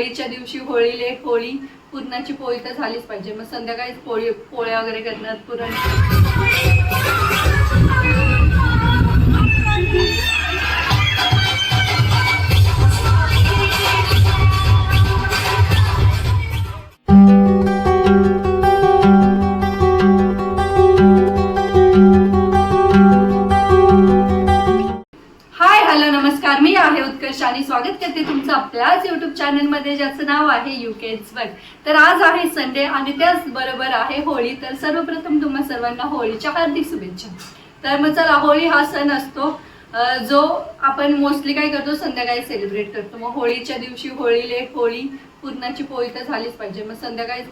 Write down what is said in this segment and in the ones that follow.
होळीच्या दिवशी होळी लेक होळी पुरणाची पोळी तर झालीच पाहिजे. मग संध्याकाळी पोळ्या वगैरे करणार पुरण. नमस्कार, मी आहे उत्कर्ष आणि स्वागत करते तुमचं आपल्याच युट्यूब चॅनल मध्ये ज्याचं नाव आहे युकेच वर्ल्ड. तर आज आहे संडे आणि त्याच बरोबर आहे होळी. तर सर्वप्रथम तुम्हा सर्वांना होळीच्या हार्दिक शुभेच्छा. तर मग चला, होळी हा सण असतो जो आपण मोस्टली काय करतो, संध्याकाळी सेलिब्रेट करतो. मग होळीच्या दिवशी होळी लेक होळी पुरणाची पोळी तर झालीच पाहिजे. मग संध्याकाळी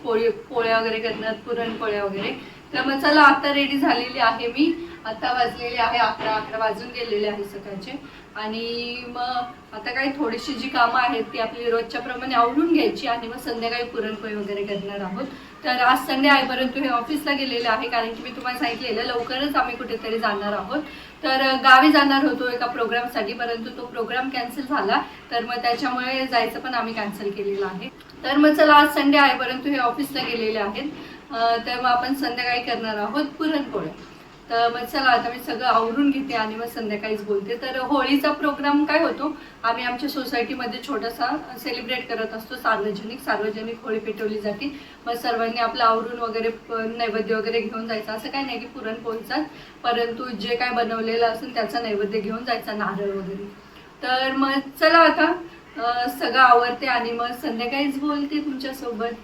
पोळ्या वगैरे करणार, पुरणपोळ्या वगैरे. तर मग चला, आता रेडी झालेली आहे मी. आता वाजलेले आहे 11 वाजून गेलेले आहे सकाळचे. आणि मग आता काही थोडीशी जी कामं आहेत ती आपली रोजच्या प्रमाणे आवरून घ्यायची आणि मग संध्याकाळी पुरणपोळी वगैरे करणार आहोत. तर आज संडे आहे, परंतु हे ऑफिसला गेलेले आहे कारण की मी तुम्हाला सांगितलेलं लवकरच आम्ही कुठेतरी जाणार आहोत. तर गावी जाणार होतो एका प्रोग्रामसाठी, परंतु तो प्रोग्राम कॅन्सल झाला. तर मग त्याच्यामुळे जायचं पण आम्ही कॅन्सल केलेलं आहे. तर मग चला, आज संडे आहे परंतु हे ऑफिसला गेलेले आहेत. तर मग आपण संध्याकाळी करणार आहोत पुरणपोळ्या. तर मग चला, आता मी सगळं आवरून घेते आणि मग संध्याकाळीच बोलते. तर होळीचा प्रोग्राम काय होतो, आम्ही आमच्या सोसायटीमध्ये छोटासा सेलिब्रेट करत असतो. सार्वजनिक होळी पेटवली जाते. मग सर्वांनी आपलं आवरून वगैरे नैवेद्य वगैरे घेऊन जायचं. असं काही नाही की पुरणपोळीचाच, परंतु जे काय बनवलेलं असेल त्याचा नैवेद्य घेऊन जायचा, नारळ वगैरे. तर मग चला, आता सगळं आवरते आणि मग संध्याकाळीच बोलते तुमच्यासोबत.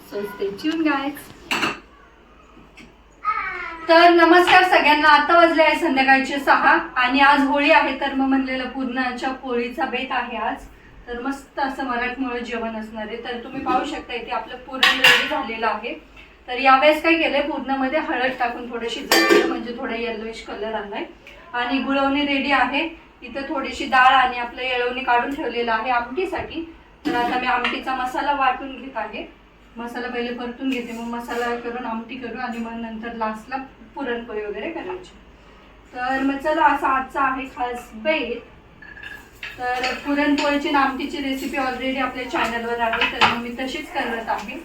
So stay tune guys. तर नमस्कार सगळ्यांना. आता वाजले आहे संध्याकाळचे 6 आणि आज होळी आहे. तर मग म्हणलेलं पुरणाच्या पोळीचा बेत आहे आज. तर मस्त असं मराठमोळं जेवण असणार आहे. तर तुम्ही पाहू शकता इथे आपलं पुरण रेडी झालेलं आहे. तर यावेळेस काय केलंय, पुरणामध्ये हळद टाकून थोडं शिजवलेलं, म्हणजे थोडा येलोइश कलर आलाय. आणि गुळवणी रेडी आहे. इथं थोडीशी डाळ आणि आपलं येळवणी काढून ठेवलेलं आहे आमटीसाठी. तर आता मी आमटीचा मसाला वाटून घेत आहे. मसाला पहिले परतून घेते, मग मसाला करून आमटी करू आणि मग नंतर लास्टला पुरणपोळी वगैरे करायची. तर मग चला, असा आजचा आहे खास बेत. तर पुरणपोळीची आणि आमटीची रेसिपी ऑलरेडी आपल्या चॅनलवर आहे, तर मग मी तशीच करत आहे.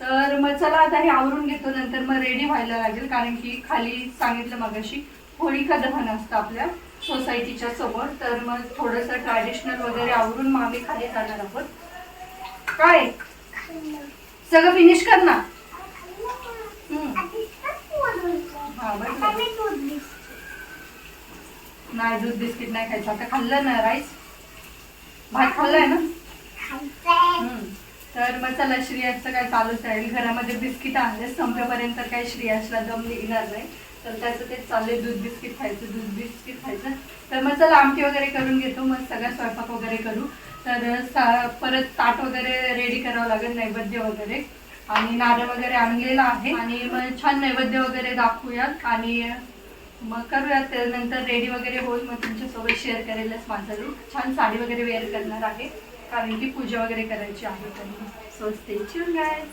तर मग चला, आता हे आवरून घेतो, नंतर मग रेडी व्हायला लागेल कारण की खाली सांगितलं मगाशी होळिका दहन असतं आपल्या सोसायटीच्या समोर. तर मग थोडंसं ट्रॅडिशनल वगैरे आवरून मग आम्ही खाली जाणार आहोत. काय सगळं फिनिश कर ना. नाही, दूध बिस्किट नाही खायचं. आता खाल्लं ना, राईस भात खाल्लाय ना. तर मग चला, श्रेयासचं काय चालूच राहील. घरामध्ये बिस्किट आणले, संपेपर्यंत काही श्रेयासला दम निघणार नाही. तर त्याचं तेच चाललंय, दूध बिस्किट खायचं. तर मग चला, आमटी वगैरे करून घेतो, मग सगळा स्वयंपाक वगैरे करू. तर परत ताट वगैरे रेडी करावं लागेल, नैवेद्य वगैरे. आणि नारळ वगैरे आणलेला आहे आणि मग छान नैवेद्य वगैरे दाखवूयात आणि मग करूयात. त्यानंतर रेडी वगैरे होईल, मग तुमच्यासोबत शेअर करेलच माझा लूक. छान साडी वगैरे वेअर करणार आहे कारण की पूजा वगैरे करायची आहे. So stay tune guys.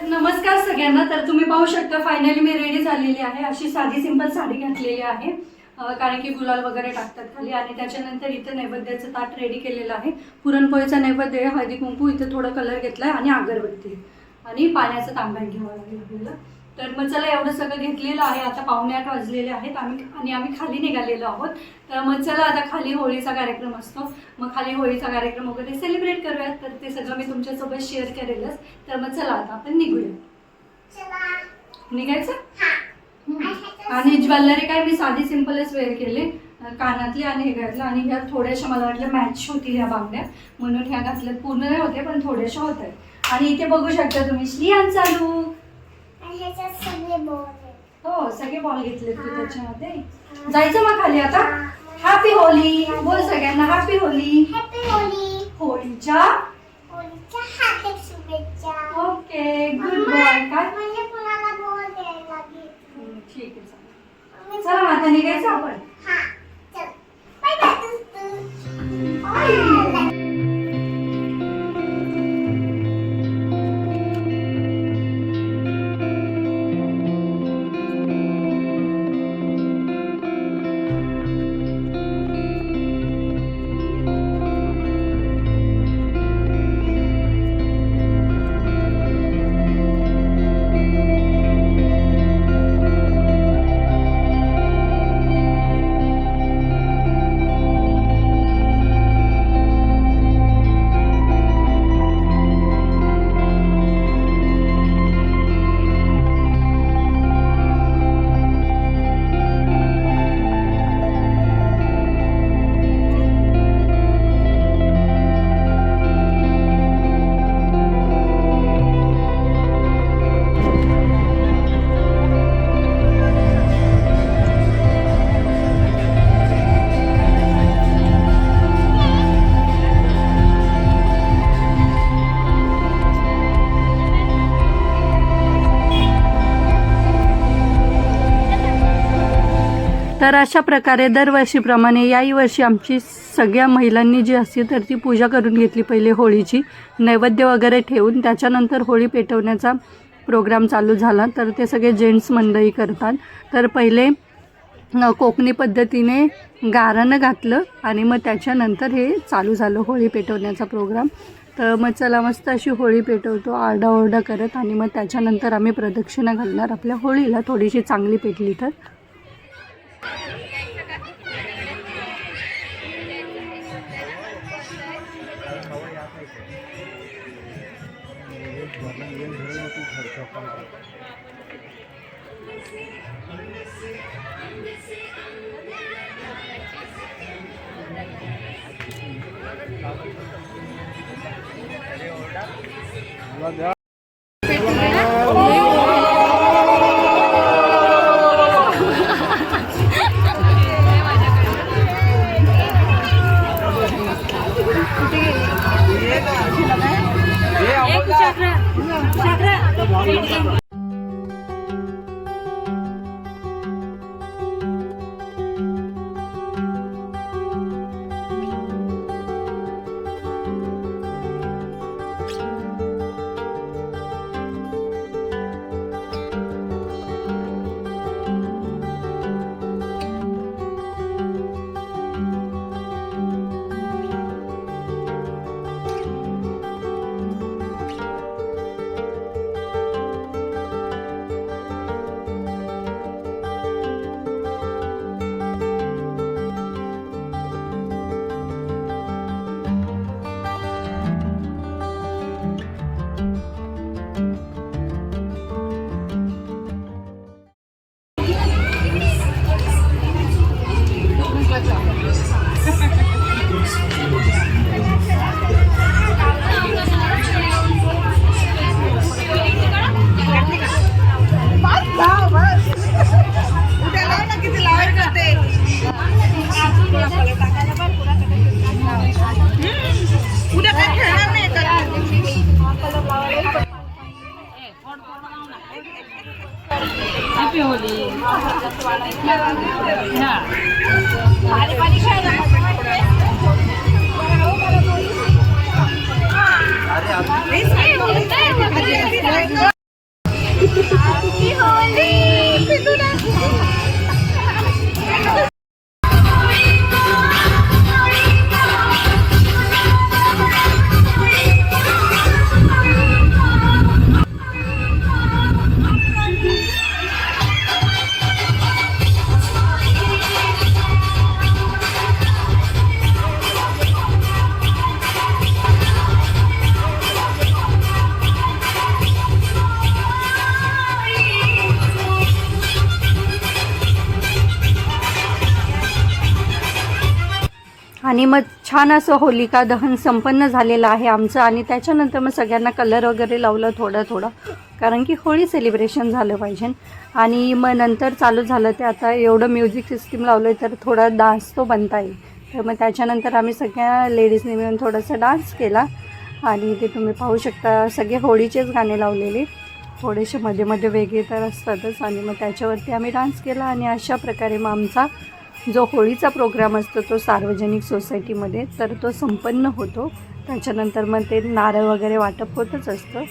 नमस्कार सगळ्यांना. तर तुम्ही पाहू शकता फायनली मी रेडी झालेली आहे. अशी साधी सिंपल साडी घातलेली आहे कारण की गुलाल वगैरे टाकतात खाली. आणि त्याच्यानंतर इथं नैवेद्याचं ताट रेडी केलेलं आहे. पुरणपोळीचा नैवेद्य, हळदी कुंकू, इथं थोडा कलर घेतलाय आणि अगरबत्ती आणि पाण्याचं तांब्या घ्यावं लागेल आपल्याला. तर मग चला, एवढं सगळं घेतलेलं आहे. आता 7:45 वाजलेले आहेत आम्ही खाली निघालेलो आहोत. तर मग चला, आता खाली होळीचा कार्यक्रम असतो, मग खाली होळीचा कार्यक्रम वगैरे सेलिब्रेट करूयात. तर ते सगळं मी तुमच्यासोबत शेअर करेलच. तर मग चला, आता आपण निघूया. निघायचं. आणि ज्वेलरी काय मी साधी सिंपलच वेअर केले, कानातले आणि हे घातलं. आणि ह्या थोड्याशा मला वाटलं मॅच होतील ह्या बांगड्या, म्हणून ह्या घातल्या. पूर्ण नाही होते पण थोड्याशा होत आहेत. आणि इथे बघू शकता तुम्ही श्रियांचा लूक. हो, सगळे बॉल घेतले तू त्याच्यामध्ये. जायचं मग खाली आता. हॅपी होली बोल सगळ्यांना. Happy Holy. होळीच्या हार्दिक शुभेच्छा. Okay, good boy. काय ठीक आहे, चला आता निघायचं आपण. तर अशा प्रकारे दरवर्षीप्रमाणे याही वर्षी आमची सगळ्या महिलांनी जी असते तर ती पूजा करून घेतली पहिले होळीची, नैवेद्य वगैरे ठेवून. त्याच्यानंतर होळी पेटवण्याचा प्रोग्राम चालू झाला. तर ते सगळे जेंट्स मंडळी करतात. तर पहिले कोकणी पद्धतीने गारानं घातलं आणि मग त्याच्यानंतर हे चालू झालं होळी पेटवण्याचा प्रोग्राम. तर मग चला मस्त अशी होळी पेटवतो आरडाओरडा करत, आणि मग त्याच्यानंतर आम्ही प्रदक्षिणा घालणार आपल्या होळीला थोडीशी चांगली पेटली तर. आणि मग छान असं होलिका दहन संपन्न झालेलं आहे आमचं. आणि त्याच्यानंतर मग सगळ्यांना कलर वगैरे लावलं थोडं, कारण की होळी सेलिब्रेशन झालं पाहिजे. आणि मग नंतर चालू झालं ते आता एवढं म्युझिक सिस्टीम लावलं तर थोडा डान्स तो बनता येईल. तर मग त्याच्यानंतर आम्ही सगळ्या लेडीजने मिळून थोडासा डान्स केला. आणि ते तुम्ही पाहू शकता सगळे होळीचेच गाणे लावलेले, थोडेसे मध्ये मध्ये वेगळे तर असतातच. आणि मग त्याच्यावरती आम्ही डान्स केला. आणि अशा प्रकारे मग आमचा जो होळीचा प्रोग्राम असतो तो सार्वजनिक सोसायटीमध्ये तर तो संपन्न होतो. त्याच्यानंतर मग ते नारळ वगैरे वाटप होतच असतं.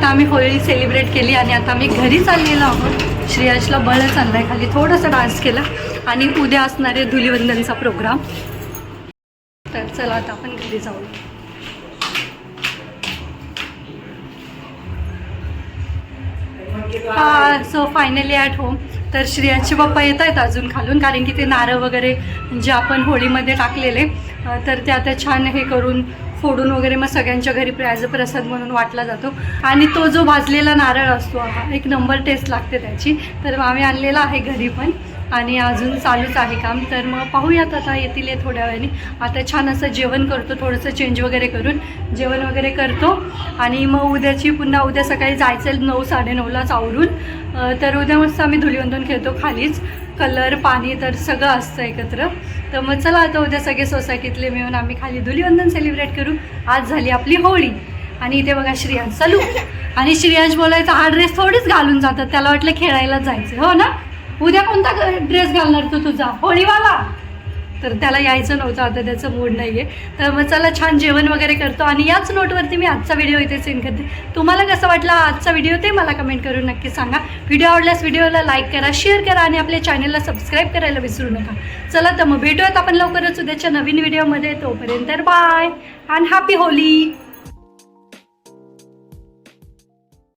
आम्ही होळी सेलिब्रेट केली आणि आता आम्ही घरी चाललेलो आहोत. श्रेयांशला बळच आणलाय खाली, थोडासा डान्स केला आणि उद्या असणारे धुलिवंदनचा प्रोग्राम. तर चला आता आपण घरी जाऊ. So finally at home. तर श्रेयांचे पप्पा येत आहेत अजून खालून, कारण की ते नारळ वगैरे जे आपण होळीमध्ये टाकलेले तर ते आता छान हे करून फोडून वगैरे मग सगळ्यांच्या घरी ॲज अ प्रसाद म्हणून वाटला जातो. आणि तो जो भाजलेला नारळ असतो हा एक नंबर टेस्ट लागते त्याची. तर आम्ही आणलेला आहे घरी पण आणि अजून चालूच आहे काम. तर मग पाहूयात आता येतील थोड्या वेळाने. आता छान असं जेवण करतो, थोडंसं चेंज वगैरे करून जेवण वगैरे करतो आणि मग उद्याची पुन्हा उद्या सकाळी जायचं 9-9:30लाच आवरून. तर उद्या मस्त आम्ही धुलिवंदन खेळतो खालीच, कलर पाणी तर सगळं असतं एकत्र. तर मग चला आता उद्या सगळे सोसायटीतले मिळून आम्ही खाली धुलिवंदन सेलिब्रेट करू. आज झाली आपली होळी. आणि इथे बघा श्रेयांश चालू. आणि श्रेयांश बोलायचा हा ड्रेस थोडीच घालून जातात, त्याला वाटलं खेळायला जायचं. हो ना, उद्या कोणता ड्रेस घालणार तू तुझा होळीवाला? तर त्याला यायचं नव्हतं, आता त्याचं मूड नाही आहे. तर मग चला छान जेवण वगैरे करतो आणि याच नोटवरती मी आजचा व्हिडिओ इथे सेंड करते. तुम्हाला कसं वाटला आजचा व्हिडिओ ते मला कमेंट करून नक्की सांगा. व्हिडिओ आवडल्यास व्हिडिओला लाईक करा, शेअर करा आणि आपल्या चॅनलला सबस्क्राईब करायला विसरू नका. चला तर मग भेटूयात आपण लवकरच उद्याच्या नवीन व्हिडिओमध्ये. तोपर्यंत बाय अँड हॅपी होली.